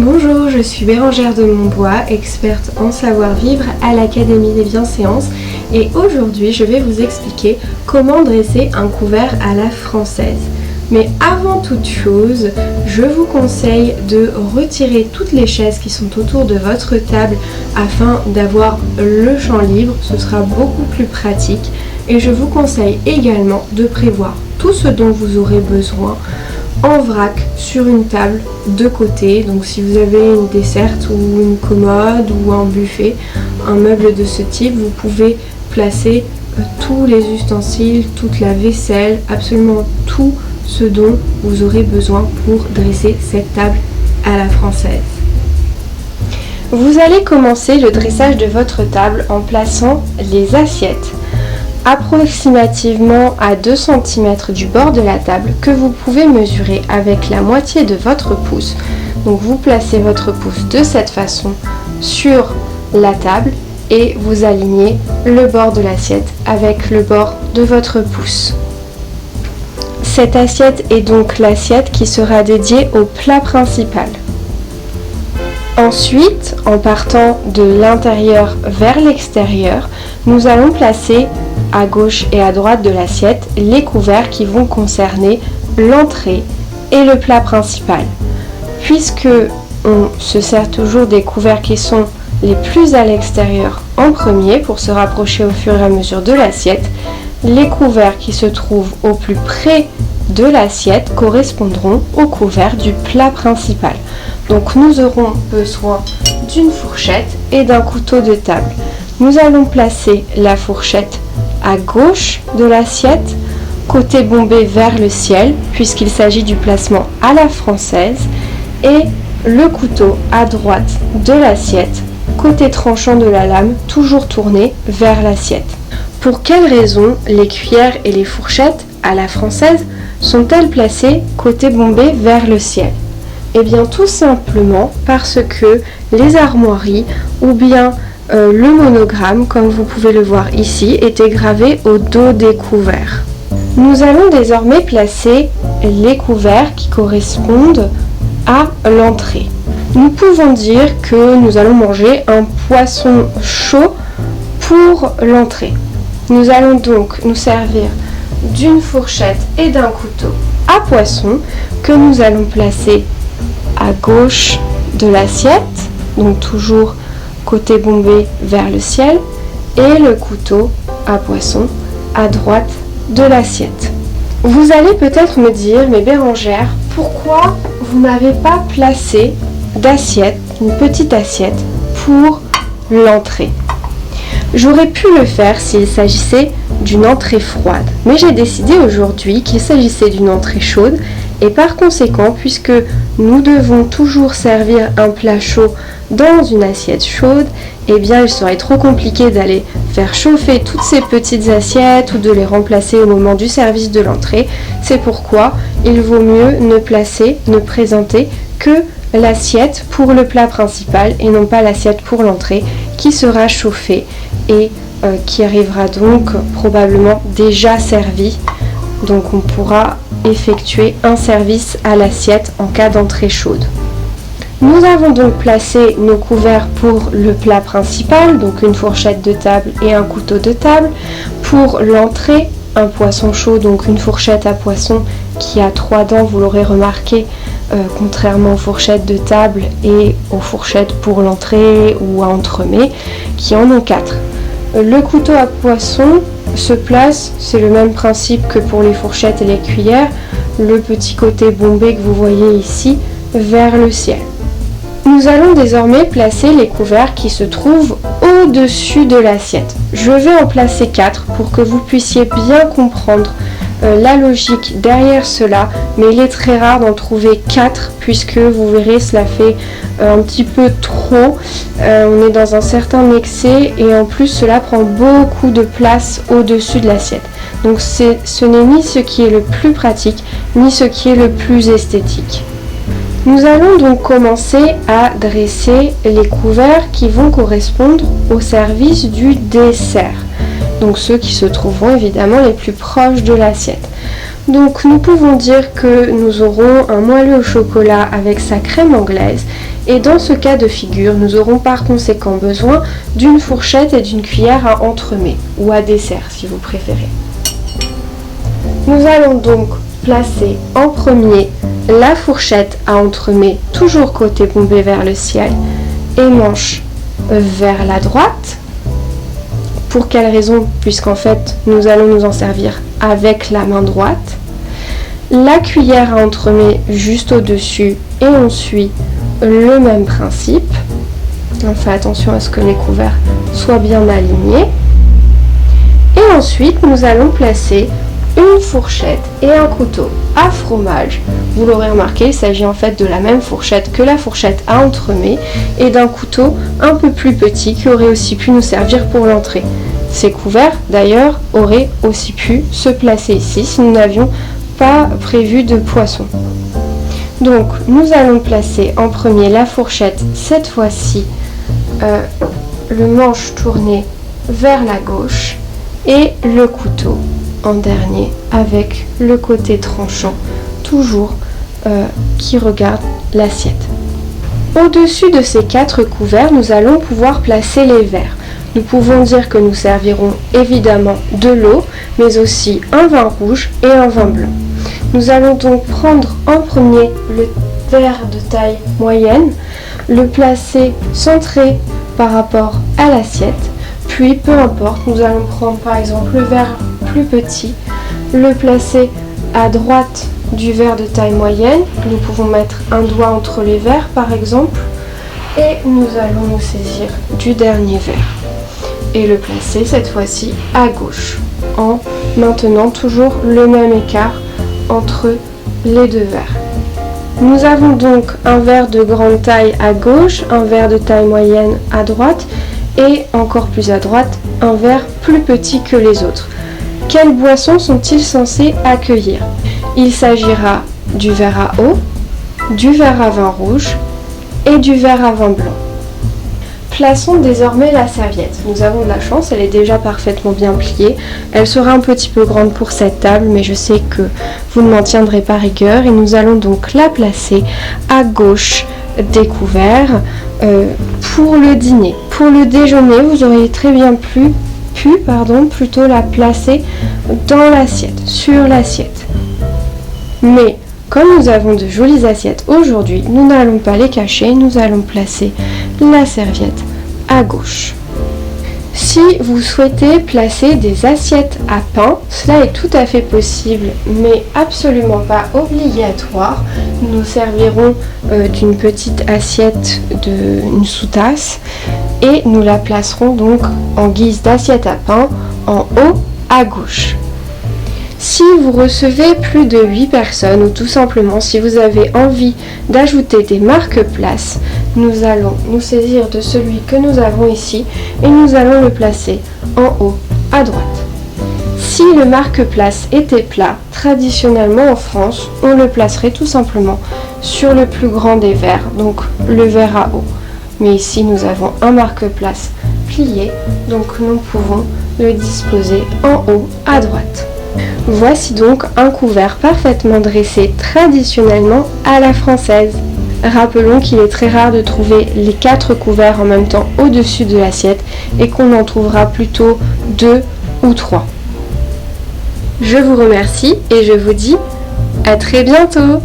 Bonjour, je suis Bérangère de Montbois, experte en savoir-vivre à l'Académie des Bienséances et aujourd'hui je vais vous expliquer comment dresser un couvert à la française. Mais avant toute chose, je vous conseille de retirer toutes les chaises qui sont autour de votre table afin d'avoir le champ libre, ce sera beaucoup plus pratique. Et je vous conseille également de prévoir tout ce dont vous aurez besoin en vrac sur une table de côté. Donc si vous avez une desserte ou une commode ou un buffet, un meuble de ce type, vous pouvez placer tous les ustensiles, toute la vaisselle, absolument tout ce dont vous aurez besoin pour dresser cette table à la française. Vous allez commencer le dressage de votre table en plaçant les assiettes approximativement à 2 cm du bord de la table que vous pouvez mesurer avec la moitié de votre pouce. Donc vous placez votre pouce de cette façon sur la table et vous alignez le bord de l'assiette avec le bord de votre pouce. Cette assiette est donc l'assiette qui sera dédiée au plat principal. Ensuite, en partant de l'intérieur vers l'extérieur, nous allons placer à gauche et à droite de l'assiette les couverts qui vont concerner l'entrée et le plat principal. Puisque on se sert toujours des couverts qui sont les plus à l'extérieur en premier pour se rapprocher au fur et à mesure de l'assiette, les couverts qui se trouvent au plus près de l'assiette correspondront aux couverts du plat principal. Donc nous aurons besoin d'une fourchette et d'un couteau de table. Nous allons placer la fourchette à gauche de l'assiette, côté bombé vers le ciel, puisqu'il s'agit du placement à la française, et le couteau à droite de l'assiette, côté tranchant de la lame, toujours tourné vers l'assiette. Pour quelles raisons les cuillères et les fourchettes à la française sont-elles placées côté bombé vers le ciel? Eh bien tout simplement parce que les armoiries ou bien le monogramme, comme vous pouvez le voir ici, était gravé au dos des couverts. Nous allons désormais placer les couverts qui correspondent à l'entrée. Nous pouvons dire que nous allons manger un poisson chaud pour l'entrée. Nous allons donc nous servir d'une fourchette et d'un couteau à poisson que nous allons placer à gauche de l'assiette, donc toujours côté bombé vers le ciel, et le couteau à poisson à droite de l'assiette. Vous allez peut-être me dire, mais Bérangère, pourquoi vous n'avez pas placé d'assiette, une petite assiette, pour l'entrée? J'aurais pu le faire s'il s'agissait d'une entrée froide, mais j'ai décidé aujourd'hui qu'il s'agissait d'une entrée chaude et par conséquent, puisque nous devons toujours servir un plat chaud dans une assiette chaude, eh bien il serait trop compliqué d'aller faire chauffer toutes ces petites assiettes ou de les remplacer au moment du service de l'entrée. C'est pourquoi il vaut mieux ne présenter que l'assiette pour le plat principal et non pas l'assiette pour l'entrée qui sera chauffée et qui arrivera donc probablement déjà servie. Donc on pourra effectuer un service à l'assiette en cas d'entrée chaude. Nous avons donc placé nos couverts pour le plat principal, donc une fourchette de table et un couteau de table. Pour l'entrée, un poisson chaud, donc une fourchette à poisson qui a 3 dents, vous l'aurez remarqué, contrairement aux fourchettes de table et aux fourchettes pour l'entrée ou à entremets qui en ont 4. Le couteau à poisson se place, c'est le même principe que pour les fourchettes et les cuillères, le petit côté bombé que vous voyez ici vers le ciel. Nous allons désormais placer les couverts qui se trouvent au-dessus de l'assiette. Je vais en placer 4 pour que vous puissiez bien comprendre la logique derrière cela, mais il est très rare d'en trouver 4 puisque vous verrez cela fait un petit peu trop, on est dans un certain excès et en plus cela prend beaucoup de place au-dessus de l'assiette. Donc ce n'est ni ce qui est le plus pratique ni ce qui est le plus esthétique. Nous allons donc commencer à dresser les couverts qui vont correspondre au service du dessert. Donc ceux qui se trouveront évidemment les plus proches de l'assiette. Donc nous pouvons dire que nous aurons un moelleux au chocolat avec sa crème anglaise Et dans ce cas de figure, nous aurons par conséquent besoin d'une fourchette et d'une cuillère à entremets, ou à dessert si vous préférez. Nous allons donc placer en premier la fourchette à entremets, toujours côté bombé vers le ciel, et manche vers la droite. Pour quelle raison? Puisqu'en fait, nous allons nous en servir avec la main droite. La cuillère à entremets juste au-dessus et on suit le même principe. On fait attention à ce que les couverts soient bien alignés. Et ensuite, nous allons placer une fourchette et un couteau à fromage. Vous l'aurez remarqué, il s'agit en fait de la même fourchette que la fourchette à entremets et d'un couteau un peu plus petit qui aurait aussi pu nous servir pour l'entrée. Ces couverts, d'ailleurs, auraient aussi pu se placer ici si nous n'avions pas prévu de poisson. Donc, nous allons placer en premier la fourchette, cette fois-ci, le manche tourné vers la gauche et le couteau en dernier avec le côté tranchant, toujours qui regarde l'assiette. Au-dessus de ces 4 couverts, nous allons pouvoir placer les verres. Nous pouvons dire que nous servirons évidemment de l'eau, mais aussi un vin rouge et un vin blanc. Nous allons donc prendre en premier le verre de taille moyenne, le placer centré par rapport à l'assiette, puis peu importe, nous allons prendre par exemple le verre plus petit, le placer à droite du verre de taille moyenne. Nous pouvons mettre un doigt entre les verres par exemple, et nous allons nous saisir du dernier verre et le placer cette fois-ci à gauche, en maintenant toujours le même écart entre les deux verres. Nous avons donc un verre de grande taille à gauche, un verre de taille moyenne à droite et encore plus à droite, un verre plus petit que les autres. Quelles boissons sont-ils censés accueillir? Il s'agira du verre à eau, du verre à vin rouge et du verre à vin blanc. Plaçons désormais la serviette. Nous avons de la chance, elle est déjà parfaitement bien pliée. Elle sera un petit peu grande pour cette table, mais je sais que vous ne m'en tiendrez pas rigueur. Et nous allons donc la placer à gauche des couverts pour le dîner. Pour le déjeuner, vous auriez très bien pu plutôt la placer dans l'assiette, sur l'assiette. Mais comme nous avons de jolies assiettes aujourd'hui, nous n'allons pas les cacher, nous allons placer la serviette à gauche. Si vous souhaitez placer des assiettes à pain, cela est tout à fait possible, mais absolument pas obligatoire. Nous servirons d'une petite assiette, une sous-tasse, et nous la placerons donc en guise d'assiette à pain en haut à gauche. Si vous recevez plus de 8 personnes ou tout simplement si vous avez envie d'ajouter des marque-places, nous allons nous saisir de celui que nous avons ici et nous allons le placer en haut à droite. Si le marque-place était plat, traditionnellement en France, on le placerait tout simplement sur le plus grand des verres, donc le verre à eau. Mais ici nous avons un marque-place plié, donc nous pouvons le disposer en haut à droite. Voici donc un couvert parfaitement dressé traditionnellement à la française. Rappelons qu'il est très rare de trouver les 4 couverts en même temps au-dessus de l'assiette et qu'on en trouvera plutôt 2 ou 3. Je vous remercie et je vous dis à très bientôt!